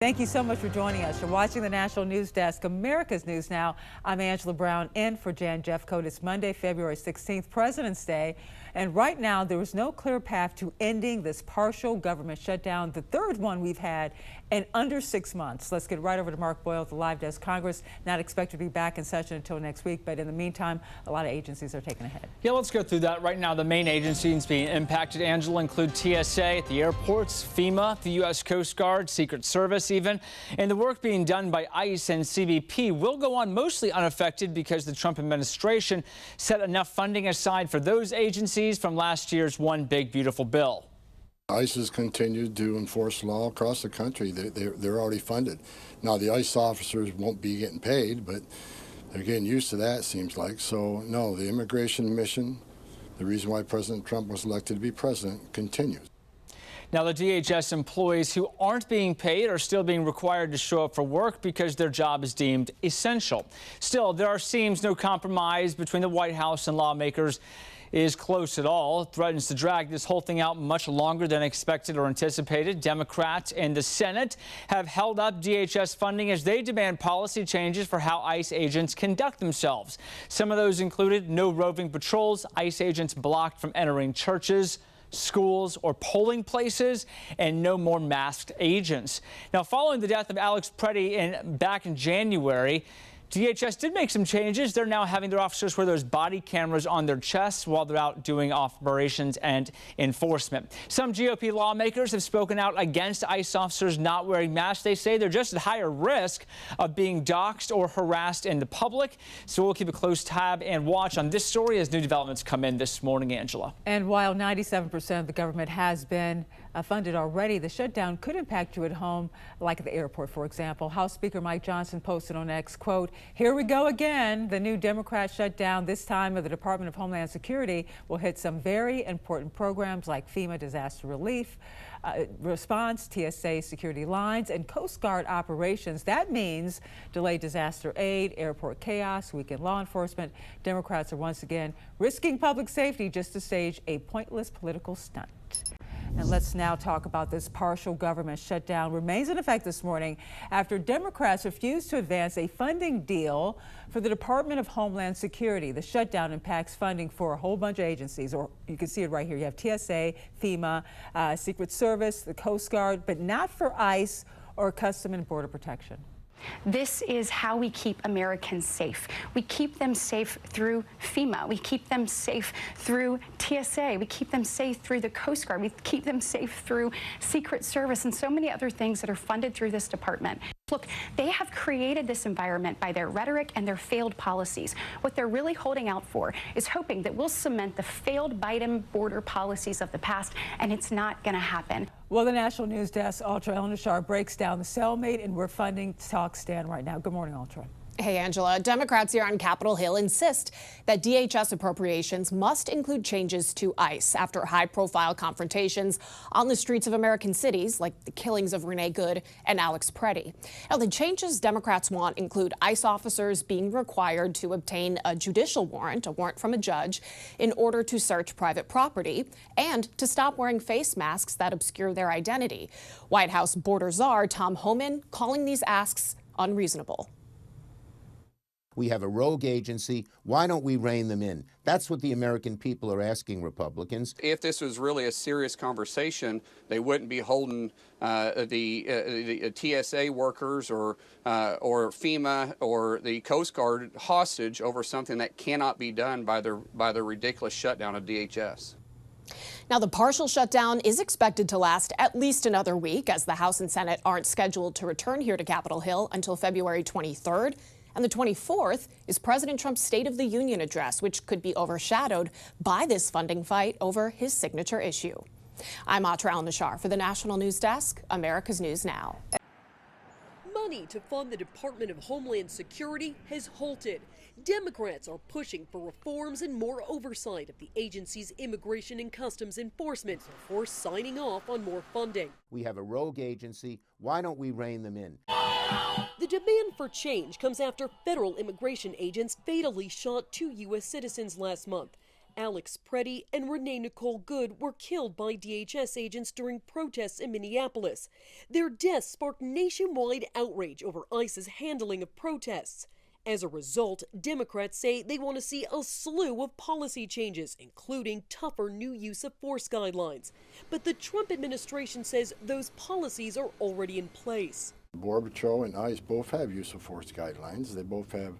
Thank you so much for joining us. You're watching the National News Desk, America's News Now. I'm Angela Brown in for Jan Jeffcoat. It's Monday, February 16th, President's Day. And right now, there is no clear path to ending this partial government shutdown, the third one we've had in under 6 months. Let's get right over to Mark Boyle at the Live Desk. Congress not expected to be back in session until next week, but in the meantime, a lot of agencies are taking ahead. Yeah, let's go through that right now. The main agencies being impacted, Angela, include TSA at the airports, FEMA, the U.S. Coast Guard, Secret Service even. And the work being done by ICE and CBP will go on mostly unaffected because the Trump administration set enough funding aside for those agencies from last year's One Big Beautiful Bill. ICE has continued to enforce law across the country. They're already funded. Now, the ICE officers won't be getting paid, but they're getting used to that, it seems like. So, no, the immigration mission, the reason why President Trump was elected to be president, continues. Now, the DHS employees who aren't being paid are still being required to show up for work because their job is deemed essential. Still, there seems no compromise between the White House and lawmakers is close at all. It threatens to drag this whole thing out much longer than expected or anticipated. Democrats in the Senate have held up DHS funding as they demand policy changes for how ICE agents conduct themselves. Some of those included no roving patrols, ICE agents blocked from entering churches, schools, or polling places, and no more masked agents. Now, following the death of Alex Preddy back in January, DHS did make some changes. They're now having their officers wear those body cameras on their chests while they're out doing operations and enforcement. Some GOP lawmakers have spoken out against ICE officers not wearing masks. They say they're just at higher risk of being doxxed or harassed in the public. So we'll keep a close tab and watch on this story as new developments come in this morning, Angela. And while 97% of the government has been funded already, the shutdown could impact you at home, like at the airport, for example. House Speaker Mike Johnson posted on X, quote, "Here we go again. The new Democrat shutdown, this time of the Department of Homeland Security, will hit some very important programs like FEMA disaster relief, response, TSA security lines, and Coast Guard operations. That means delayed disaster aid, airport chaos, weakened law enforcement. Democrats are once again risking public safety just to stage a pointless political stunt." And let's now talk about this partial government shutdown remains in effect this morning after Democrats refused to advance a funding deal for the Department of Homeland Security. The shutdown impacts funding for a whole bunch of agencies, or you can see it right here. You have TSA, FEMA, Secret Service, the Coast Guard, but not for ICE or Custom and Border Protection. This is how we keep Americans safe. We keep them safe through FEMA. We keep them safe through TSA. We keep them safe through the Coast Guard. We keep them safe through Secret Service and so many other things that are funded through this department. Look, they have created this environment by their rhetoric and their failed policies. What they're really holding out for is hoping that we'll cement the failed Biden border policies of the past, and it's not going to happen. Well, the National News Desk, Ultra El-Nashar breaks down the cellmate and where funding talks stand right now. Good morning, Ultra. Hey, Angela. Democrats here on Capitol Hill insist that DHS appropriations must include changes to ICE after high-profile confrontations on the streets of American cities, like the killings of Renee Good and Alex Preddy. Now, the changes Democrats want include ICE officers being required to obtain a judicial warrant, a warrant from a judge, in order to search private property, and to stop wearing face masks that obscure their identity. White House border czar Tom Homan calling these asks unreasonable. We have a rogue agency. Why don't we rein them in? That's what the American people are asking Republicans. If this was really a serious conversation, they wouldn't be holding the TSA workers or FEMA or the Coast Guard hostage over something that cannot be done by the ridiculous shutdown of DHS. Now, the partial shutdown is expected to last at least another week, as the House and Senate aren't scheduled to return here to Capitol Hill until February 23rd. And the 24th is President Trump's State of the Union address, which could be overshadowed by this funding fight over his signature issue. I'm Ultra El-Nashar for the National News Desk, America's News Now. Money to fund the Department of Homeland Security has halted. Democrats are pushing for reforms and more oversight of the agency's immigration and customs enforcement before signing off on more funding. We have a rogue agency. Why don't we rein them in? The demand for change comes after federal immigration agents fatally shot 2 U.S. citizens last month. Alex Preddy and Renee Nicole Good were killed by DHS agents during protests in Minneapolis. Their deaths sparked nationwide outrage over ICE's handling of protests. As a result, Democrats say they want to see a slew of policy changes, including tougher new use of force guidelines. But the Trump administration says those policies are already in place. Border Patrol and ICE both have use of force guidelines. They both have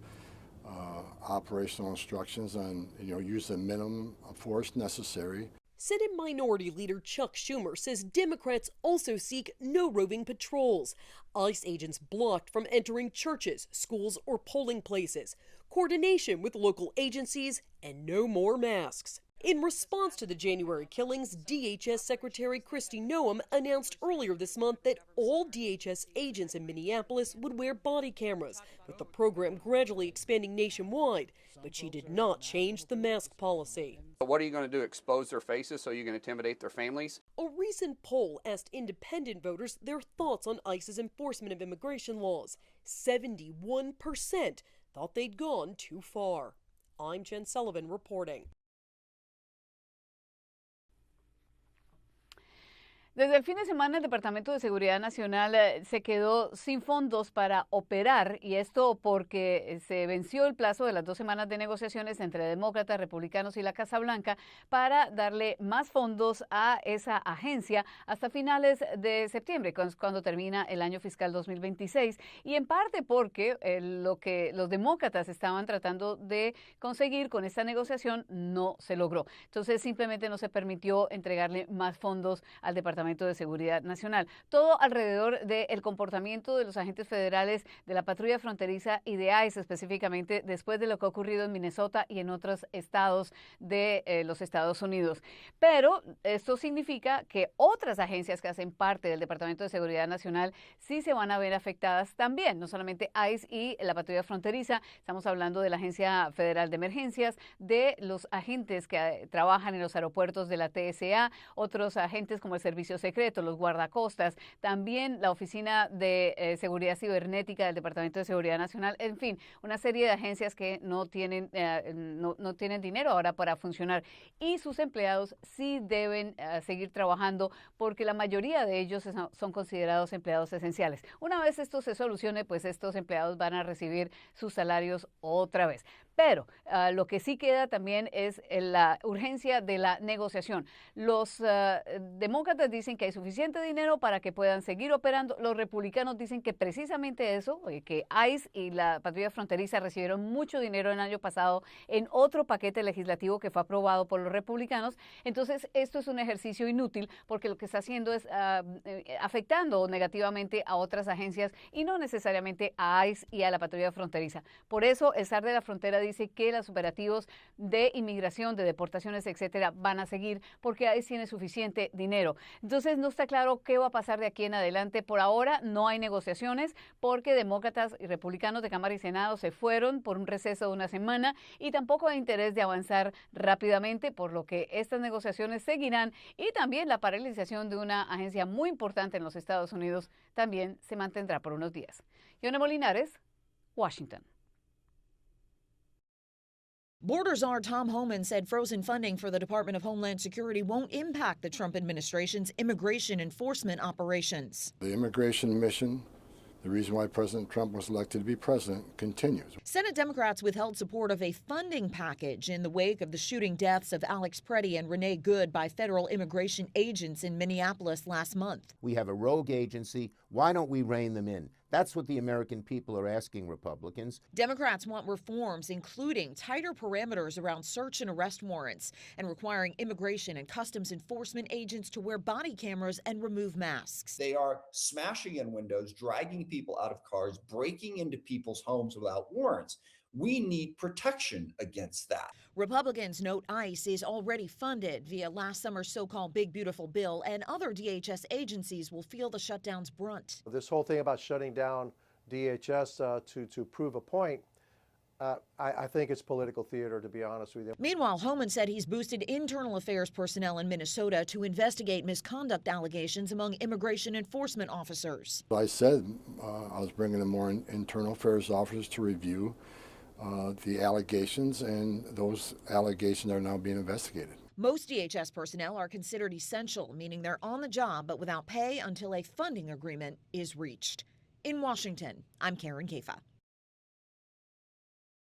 operational instructions on, use the minimum force necessary. Senate Minority Leader Chuck Schumer says Democrats also seek no roving patrols, ICE agents blocked from entering churches, schools, or polling places, coordination with local agencies, and no more masks. In response to the January killings, DHS Secretary Kristi Noem announced earlier this month that all DHS agents in Minneapolis would wear body cameras, with the program gradually expanding nationwide. But she did not change the mask policy. What are you going to do, expose their faces so you can intimidate their families? A recent poll asked independent voters their thoughts on ICE's enforcement of immigration laws. 71% thought they'd gone too far. I'm Jen Sullivan reporting. Desde el fin de semana, el Departamento de Seguridad Nacional se quedó sin fondos para operar, y esto porque se venció el plazo de las 2 semanas de negociaciones entre demócratas, republicanos y la Casa Blanca para darle más fondos a esa agencia hasta finales de septiembre, cuando termina el año fiscal 2026, y en parte porque lo que los demócratas estaban tratando de conseguir con esta negociación no se logró. Entonces simplemente no se permitió entregarle más fondos al Departamento de Seguridad Nacional. Todo alrededor del comportamiento de los agentes federales de la patrulla fronteriza y de ICE específicamente después de lo que ha ocurrido en Minnesota y en otros estados de los Estados Unidos. Pero esto significa que otras agencias que hacen parte del Departamento de Seguridad Nacional sí se van a ver afectadas también, no solamente ICE y la patrulla fronteriza. Estamos hablando de la Agencia Federal de Emergencias, de los agentes que trabajan en los aeropuertos de la TSA, otros agentes como el Servicio Secreto, los guardacostas, también la Oficina de Seguridad Cibernética del Departamento de Seguridad Nacional, en fin, una serie de agencias que no tienen dinero ahora para funcionar, y sus empleados sí deben seguir trabajando porque la mayoría de ellos son considerados empleados esenciales. Una vez esto se solucione, pues estos empleados van a recibir sus salarios otra vez. Pero lo que sí queda también es la urgencia de la negociación. Los demócratas dicen que hay suficiente dinero para que puedan seguir operando. Los republicanos dicen que precisamente eso, que ICE y la patrulla fronteriza recibieron mucho dinero el año pasado en otro paquete legislativo que fue aprobado por los republicanos. Entonces, esto es un ejercicio inútil porque lo que está haciendo es afectando negativamente a otras agencias y no necesariamente a ICE y a la patrulla fronteriza. Por eso, el SAR de la frontera dice que los operativos de inmigración, de deportaciones, etcétera, van a seguir porque ICE tiene suficiente dinero. Entonces no está claro qué va a pasar de aquí en adelante. Por ahora no hay negociaciones porque demócratas y republicanos de Cámara y Senado se fueron por un receso de 1 semana y tampoco hay interés de avanzar rápidamente, por lo que estas negociaciones seguirán, y también la paralización de una agencia muy importante en los Estados Unidos también se mantendrá por unos días. Yona Molinares, Washington. Border Czar Tom Homan said frozen funding for the Department of Homeland Security won't impact the Trump administration's immigration enforcement operations. The immigration mission, the reason why President Trump was elected to be president, continues. Senate Democrats withheld support of a funding package in the wake of the shooting deaths of Alex Preddy and Renee Good by federal immigration agents in Minneapolis last month. We have a rogue agency. Why don't we rein them in? That's what the American people are asking Republicans. Democrats want reforms, including tighter parameters around search and arrest warrants and requiring immigration and customs enforcement agents to wear body cameras and remove masks. They are smashing in windows, dragging people out of cars, breaking into people's homes without warrants. We need protection against that. Republicans note ICE is already funded via last summer's so-called Big Beautiful Bill, and other DHS agencies will feel the shutdown's brunt. This whole thing about shutting down DHS to prove a point, I think it's political theater, to be honest with you. Meanwhile, Homan said he's boosted internal affairs personnel in Minnesota to investigate misconduct allegations among immigration enforcement officers. I said I was bringing in more internal affairs officers to review the allegations, and those allegations are now being investigated. Most DHS personnel are considered essential, meaning they're on the job but without pay until a funding agreement is reached. In Washington, I'm Karen Kafa.